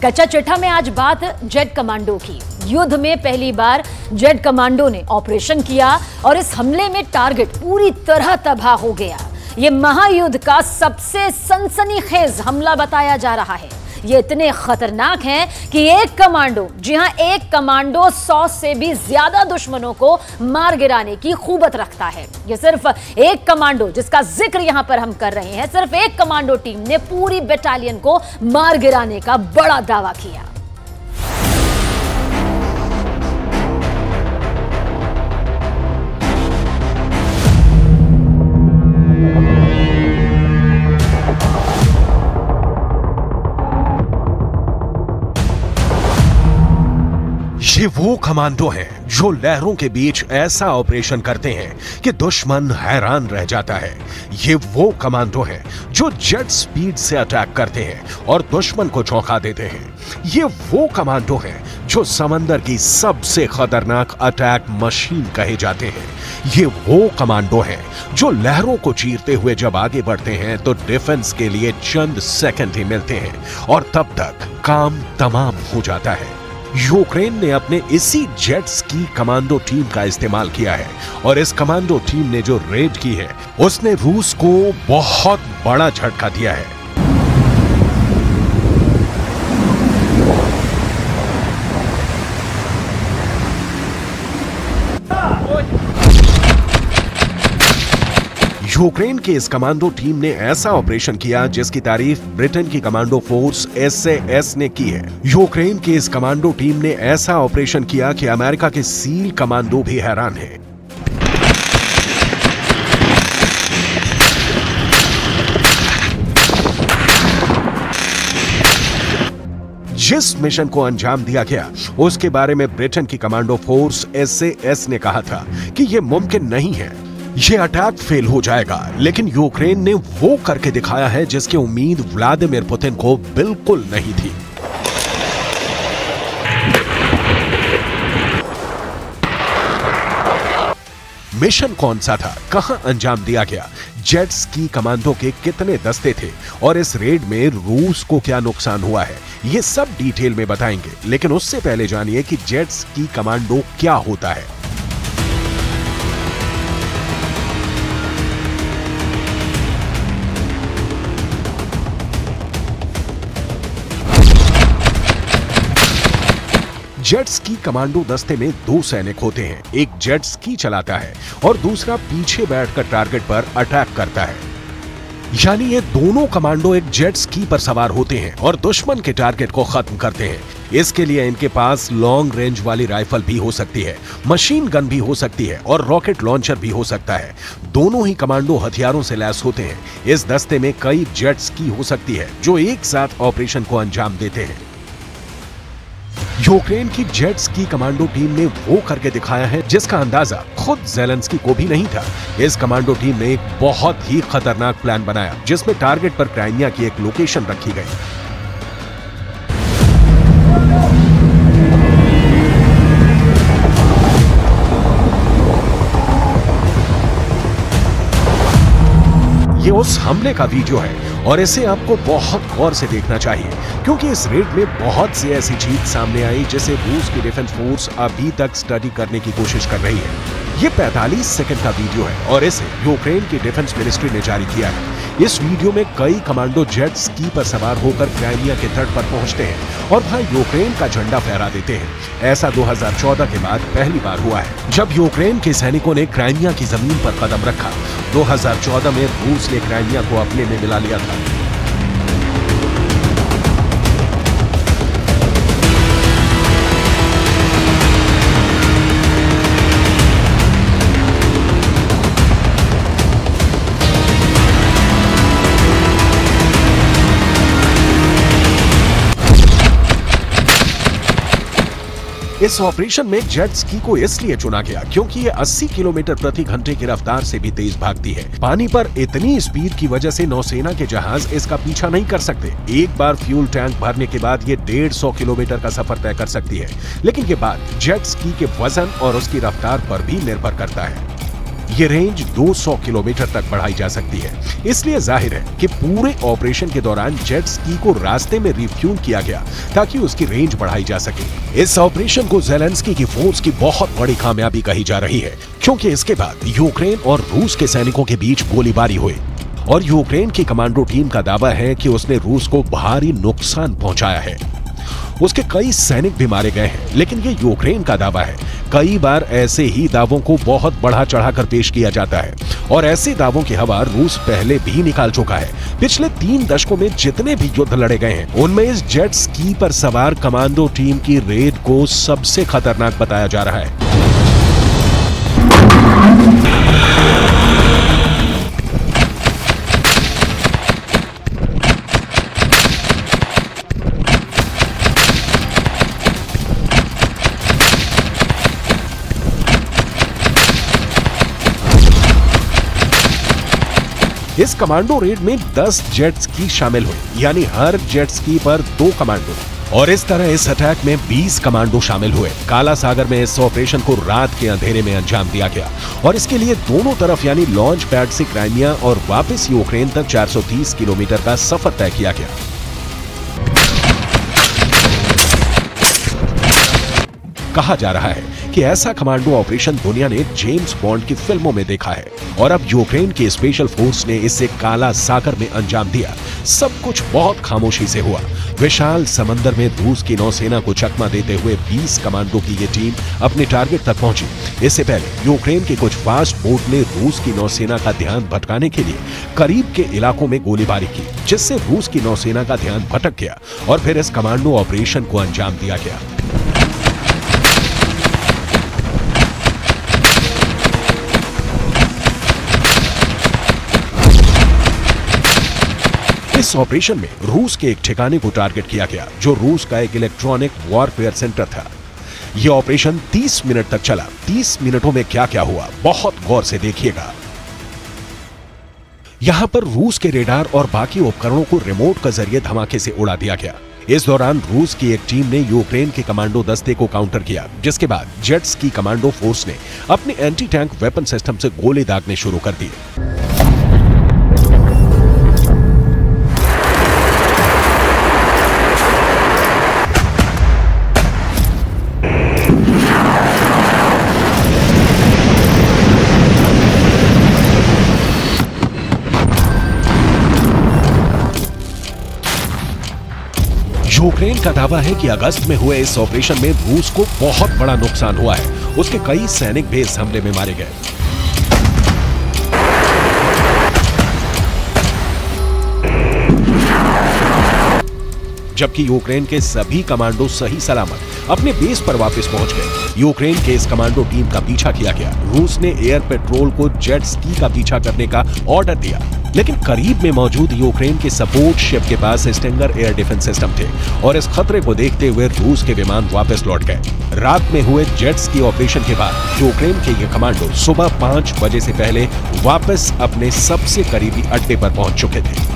कच्चा चिट्ठा में आज बात जेट कमांडो की। युद्ध में पहली बार जेट कमांडो ने ऑपरेशन किया और इस हमले में टारगेट पूरी तरह तबाह हो गया। यह महायुद्ध का सबसे सनसनीखेज हमला बताया जा रहा है। ये इतने खतरनाक हैं कि एक कमांडो, जी हां, एक कमांडो 100 से भी ज्यादा दुश्मनों को मार गिराने की खूबत रखता है। ये सिर्फ एक कमांडो जिसका जिक्र यहां पर हम कर रहे हैं, सिर्फ एक कमांडो टीम ने पूरी बटालियन को मार गिराने का बड़ा दावा किया। ये वो कमांडो हैं जो लहरों के बीच ऐसा ऑपरेशन करते हैं कि दुश्मन हैरान रह जाता है। ये वो कमांडो हैं जो जेट स्पीड से अटैक करते हैं और दुश्मन को चौंका देते हैं। ये वो कमांडो हैं जो समंदर की सबसे खतरनाक अटैक मशीन कहे जाते हैं। ये वो कमांडो हैं जो लहरों को चीरते हुए जब आगे बढ़ते हैं तो डिफेंस के लिए चंद सेकंड ही मिलते हैं और तब तक काम तमाम हो जाता है। यूक्रेन ने अपने इसी जेट्स की कमांडो टीम का इस्तेमाल किया है और इस कमांडो टीम ने जो रेड की है उसने रूस को बहुत बड़ा झटका दिया है। यूक्रेन की इस कमांडो टीम ने ऐसा ऑपरेशन किया जिसकी तारीफ ब्रिटेन की कमांडो फोर्स SAS ने की है। यूक्रेन की इस कमांडो टीम ने ऐसा ऑपरेशन किया कि अमेरिका के सील कमांडो भी हैरान है। जिस मिशन को अंजाम दिया गया उसके बारे में ब्रिटेन की कमांडो फोर्स SAS ने कहा था कि यह मुमकिन नहीं है, ये अटैक फेल हो जाएगा, लेकिन यूक्रेन ने वो करके दिखाया है जिसकी उम्मीद व्लादिमीर पुतिन को बिल्कुल नहीं थी। मिशन कौन सा था, कहां अंजाम दिया गया, जेट्स की कमांडो के कितने दस्ते थे और इस रेड में रूस को क्या नुकसान हुआ है, ये सब डिटेल में बताएंगे। लेकिन उससे पहले जानिए कि जेट्स की कमांडो क्या होता है। जेट्स की कमांडो दस्ते में दो सैनिक होते हैं, एक जेट स्की चलाता है और दूसरा पीछे बैठकर टारगेट पर अटैक करता है। यानी ये दोनों कमांडो एक जेट स्की पर सवार होते हैं और दुश्मन के टारगेट को खत्म करते हैं। इसके लिए इनके पास लॉन्ग रेंज वाली राइफल भी हो सकती है, मशीन गन भी हो सकती है और रॉकेट लॉन्चर भी हो सकता है। दोनों ही कमांडो हथियारों से लैस होते हैं। इस दस्ते में कई जेट स्की हो सकती है जो एक साथ ऑपरेशन को अंजाम देते हैं। यूक्रेन की जेट्स की कमांडो टीम ने वो करके दिखाया है जिसका अंदाजा खुद ज़ेलेंस्की को भी नहीं था। इस कमांडो टीम ने एक बहुत ही खतरनाक प्लान बनाया जिसमें टारगेट पर क्राइमिया की एक लोकेशन रखी गई। ये उस हमले का वीडियो है और इसे आपको बहुत गौर से देखना चाहिए क्योंकि इस रेड में बहुत सी ऐसी चीज सामने आई जिसे रूस की डिफेंस फोर्स अभी तक स्टडी करने की कोशिश कर रही है। ये 45 सेकंड का वीडियो है और इसे यूक्रेन की डिफेंस मिनिस्ट्री ने जारी किया है। इस वीडियो में कई कमांडो जेट स्की पर सवार होकर क्राइमिया के तट पर पहुंचते हैं और वहां यूक्रेन का झंडा फहरा देते हैं। ऐसा 2014 के बाद पहली बार हुआ है जब यूक्रेन के सैनिकों ने क्राइमिया की जमीन पर कदम रखा। 2014 में रूस ने क्राइमिया को अपने में मिला लिया था। इस ऑपरेशन में जेट स्की को इसलिए चुना गया क्योंकि ये 80 किलोमीटर प्रति घंटे की रफ्तार से भी तेज भागती है। पानी पर इतनी स्पीड की वजह से नौसेना के जहाज इसका पीछा नहीं कर सकते। एक बार फ्यूल टैंक भरने के बाद ये 150 किलोमीटर का सफर तय कर सकती है। लेकिन ये बात जेट स्की के वजन और उसकी रफ्तार पर भी निर्भर करता है। ये रेंज 200 किलोमीटर तक बढ़ाई जा सकती है। इसलिए जाहिर है कि पूरे ऑपरेशन के दौरान जेट स्की को रास्ते में रिफ्यूल किया गया ताकि उसकी रेंज बढ़ाई जा सके। इस ऑपरेशन को ज़ेलेंस्की की फोर्स की बहुत बड़ी कामयाबी कही जा रही है, क्योंकि इसके बाद यूक्रेन और रूस के सैनिकों के बीच गोलीबारी हुई और यूक्रेन की कमांडो टीम का दावा है कि उसने रूस को भारी नुकसान पहुंचाया है। उसके कई सैनिक भी मारे गए हैं, लेकिन ये यूक्रेन का दावा है। कई बार ऐसे ही दावों को बहुत बढ़ा चढ़ाकर पेश किया जाता है और ऐसे दावों की हवा रूस पहले भी निकाल चुका है। पिछले 3 दशकों में जितने भी युद्ध लड़े गए हैं, उनमें इस जेट स्की पर सवार कमांडो टीम की रेड को सबसे खतरनाक बताया जा रहा है। इस कमांडो रेड में 10 जेट स्की शामिल हुए, यानी हर जेट स्की पर 2 कमांडो। और इस तरह इस अटैक में 20 कमांडो शामिल हुए। काला सागर में इस ऑपरेशन को रात के अंधेरे में अंजाम दिया गया और इसके लिए दोनों तरफ यानी लॉन्च पैड से क्राइमिया और वापस यूक्रेन तक 430 किलोमीटर का सफर तय किया गया। कहा जा रहा है कि ऐसा कमांडो ऑपरेशन दुनिया ने जेम्स बॉन्ड की फिल्मों में देखा है और अब यूक्रेन की स्पेशल फोर्स ने इसे काला सागर में अंजाम दिया। सब कुछ बहुत खामोशी से हुआ। विशाल समंदर में रूस की नौसेना को चकमा देते हुए 20 कमांडो की ये टीम अपने टारगेट तक पहुंची। इससे पहले यूक्रेन के कुछ फास्ट बोट ने रूस की नौसेना का ध्यान भटकाने के लिए करीब के इलाकों में गोलीबारी की, जिससे रूस की नौसेना का ध्यान भटक गया और फिर इस कमांडो ऑपरेशन को अंजाम दिया गया। इस ऑपरेशन में रूस के एक ठिकाने को टारगेट किया गया, जो रूस का एक इलेक्ट्रॉनिक वॉरफेयर सेंटर था। यह ऑपरेशन 30 मिनट तक चला। 30 मिनटों में क्या क्या हुआ, बहुत गौर से देखिएगा। यहां पर रूस के रेडार और बाकी उपकरणों को रिमोट के जरिए धमाके से उड़ा दिया गया। इस दौरान रूस की एक टीम ने यूक्रेन के कमांडो दस्ते को काउंटर किया, जिसके बाद जेट स्की कमांडो फोर्स ने अपने एंटी टैंक वेपन सिस्टम से गोले दागने शुरू कर दिए। यूक्रेन का दावा है कि अगस्त में हुए इस ऑपरेशन में रूस को बहुत बड़ा नुकसान हुआ है। उसके कई सैनिक भी इस हमले में मारे गए। जबकि यूक्रेन के सभी कमांडो सही सलामत अपने बेस पर वापस पहुंच गए। यूक्रेन के इस कमांडो टीम का पीछा किया गया। रूस ने एयर पेट्रोल को जेट स्की का पीछा करने का ऑर्डर दिया, लेकिन करीब में मौजूद यूक्रेन के सपोर्ट शिप के पास स्टिंगर एयर डिफेंस सिस्टम थे और इस खतरे को देखते हुए रूस के विमान वापस लौट गए। रात में हुए जेट स्की ऑपरेशन के बाद यूक्रेन के ये कमांडो सुबह 5 बजे से पहले वापस अपने सबसे करीबी अड्डे पर पहुंच चुके थे।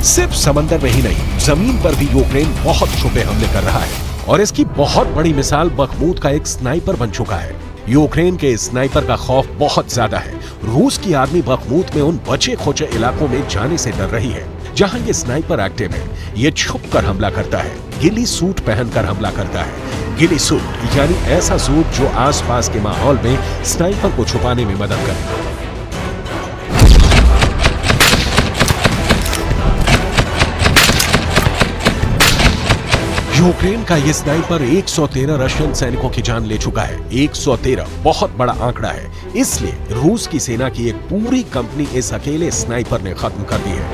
सिर्फ समंदर में ही नहीं, जमीन पर भी यूक्रेन बहुत छुपे हमले कर रहा है और इसकी बहुत बड़ी मिसाल बखमूत का एक स्नाइपर बन चुका है। यूक्रेन के स्नाइपर का खौफ बहुत ज्यादा है। रूस की आर्मी बखमूत में उन बचे खोचे इलाकों में जाने से डर रही है जहां ये स्नाइपर एक्टिव है। ये छुप कर हमला करता है, गिली सूट पहनकर हमला करता है। गिली सूट यानी ऐसा सूट जो आसपास के माहौल में स्नाइपर को छुपाने में मदद करे। यूक्रेन का ये स्नाइपर 113 रशियन सैनिकों की जान ले चुका है। 113 बहुत बड़ा आंकड़ा है, इसलिए रूस की सेना की एक पूरी कंपनी इस अकेले स्नाइपर ने खत्म कर दी है।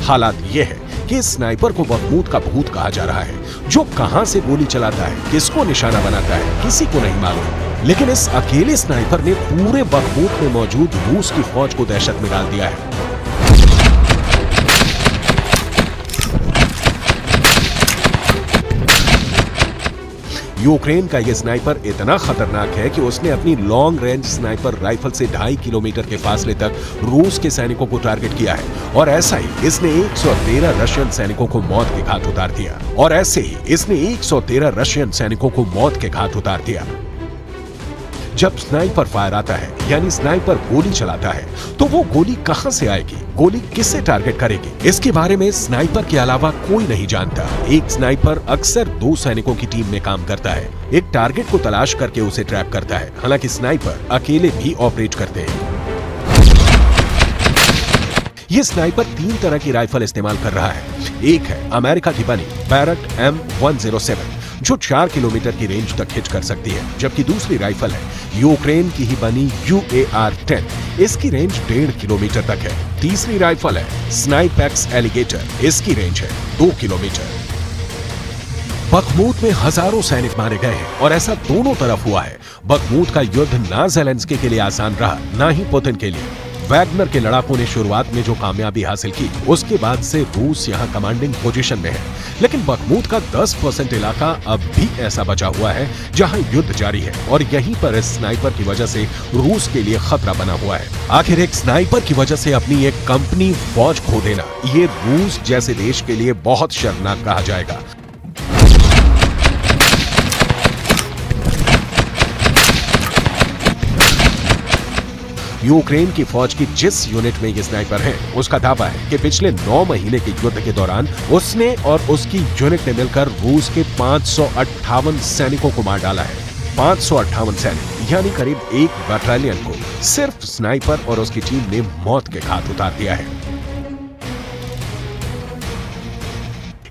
हालात ये है कि इस स्नाइपर को बखमूत का भूत कहा जा रहा है, जो कहां से गोली चलाता है, किसको निशाना बनाता है, किसी को नहीं मालूम। लेकिन इस अकेले स्नाइपर ने पूरे बखमूत में मौजूद रूस की फौज को दहशत में डाल दिया है। यूक्रेन का यह स्नाइपर इतना खतरनाक है कि उसने अपनी लॉन्ग रेंज स्नाइपर राइफल से 2.5 किलोमीटर के फासले तक रूस के सैनिकों को टारगेट किया है और ऐसा ही इसने 113 रशियन सैनिकों को मौत के घाट उतार दिया और ऐसे ही इसने 113 रशियन सैनिकों को मौत के घाट उतार दिया। जब स्नाइपर फायर आता है यानी स्नाइपर गोली चलाता है तो वो गोली कहां से आएगी, गोली किससे टारगेट करेगी, इसके बारे में स्नाइपर के अलावा कोई नहीं जानता। एक स्नाइपर अक्सर 2 सैनिकों की टीम में काम करता है, एक टारगेट को तलाश करके उसे ट्रैप करता है। हालांकि स्नाइपर अकेले भी ऑपरेट करते हैं। ये स्नाइपर 3 तरह की राइफल इस्तेमाल कर रहा है। एक है अमेरिका की बनी बैरट M107 जो 4 किलोमीटर की रेंज तक हिट कर सकती है, जबकि दूसरी राइफल है यूक्रेन की ही बनी UAR-10, इसकी रेंज 1.5 किलोमीटर तक है। तीसरी राइफल है स्नाइपेक्स एलिगेटर, इसकी रेंज है 2 किलोमीटर। बखमूत में हजारों सैनिक मारे गए हैं और ऐसा दोनों तरफ हुआ है। बखमूत का युद्ध ना ज़ेलेंस्की के लिए आसान रहा, ना ही पुतिन के लिए। वैगनर के लड़ाकों ने शुरुआत में जो कामयाबी हासिल की, उसके बाद से रूस यहां कमांडिंग पोजीशन में है। लेकिन बखमूत का 10% इलाका अब भी ऐसा बचा हुआ है जहां युद्ध जारी है और यहीं पर इस स्नाइपर की वजह से रूस के लिए खतरा बना हुआ है। आखिर एक स्नाइपर की वजह से अपनी एक कंपनी फौज खो देना, ये रूस जैसे देश के लिए बहुत शर्मनाक कहा जाएगा। यूक्रेन की फौज की जिस यूनिट में ये स्नाइपर है, उसका दावा है कि पिछले 9 महीने के युद्ध के दौरान उसने और उसकी यूनिट ने मिलकर रूस के 558 सैनिकों को मार डाला है। 558 सैनिक यानी करीब 1 बटालियन को सिर्फ स्नाइपर और उसकी टीम ने मौत के घाट उतार दिया है।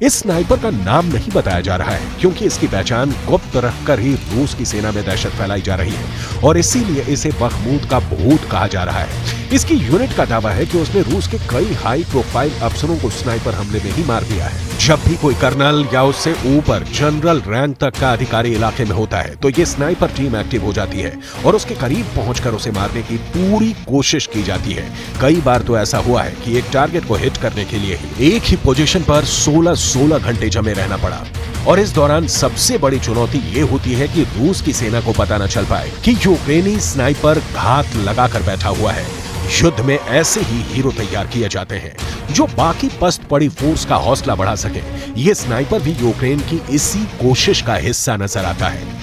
इस स्नाइपर का नाम नहीं बताया जा रहा है क्योंकि इसकी पहचान गुप्त रखकर ही रूस की सेना में दहशत फैलाई जा रही है और इसीलिए इसे बखमूत का भूत कहा जा रहा है। इसकी यूनिट का दावा है कि उसने रूस के कई हाई प्रोफाइल अफसरों को स्नाइपर हमले में ही मार दिया है। जब भी कोई कर्नल या उससे ऊपर जनरल रैंक तक का अधिकारी इलाके में होता है तो ये स्नाइपर टीम एक्टिव हो जाती है और उसके करीब पहुंचकर उसे मारने की पूरी कोशिश की जाती है। कई बार तो ऐसा हुआ है कि एक टारगेट को हिट करने के लिए एक ही पोजीशन पर 16 घंटे जमे रहना पड़ा और इस दौरान सबसे बड़ी चुनौती ये होती है कि रूस की सेना को पता न चल पाए कि यूक्रेनी स्नाइपर घात लगाकर बैठा हुआ है। युद्ध में ऐसे ही हीरो तैयार किए जाते हैं जो बाकी पस्त पड़ी फोर्स का हौसला बढ़ा सके। ये स्नाइपर भी यूक्रेन की इसी कोशिश का हिस्सा नजर आता है।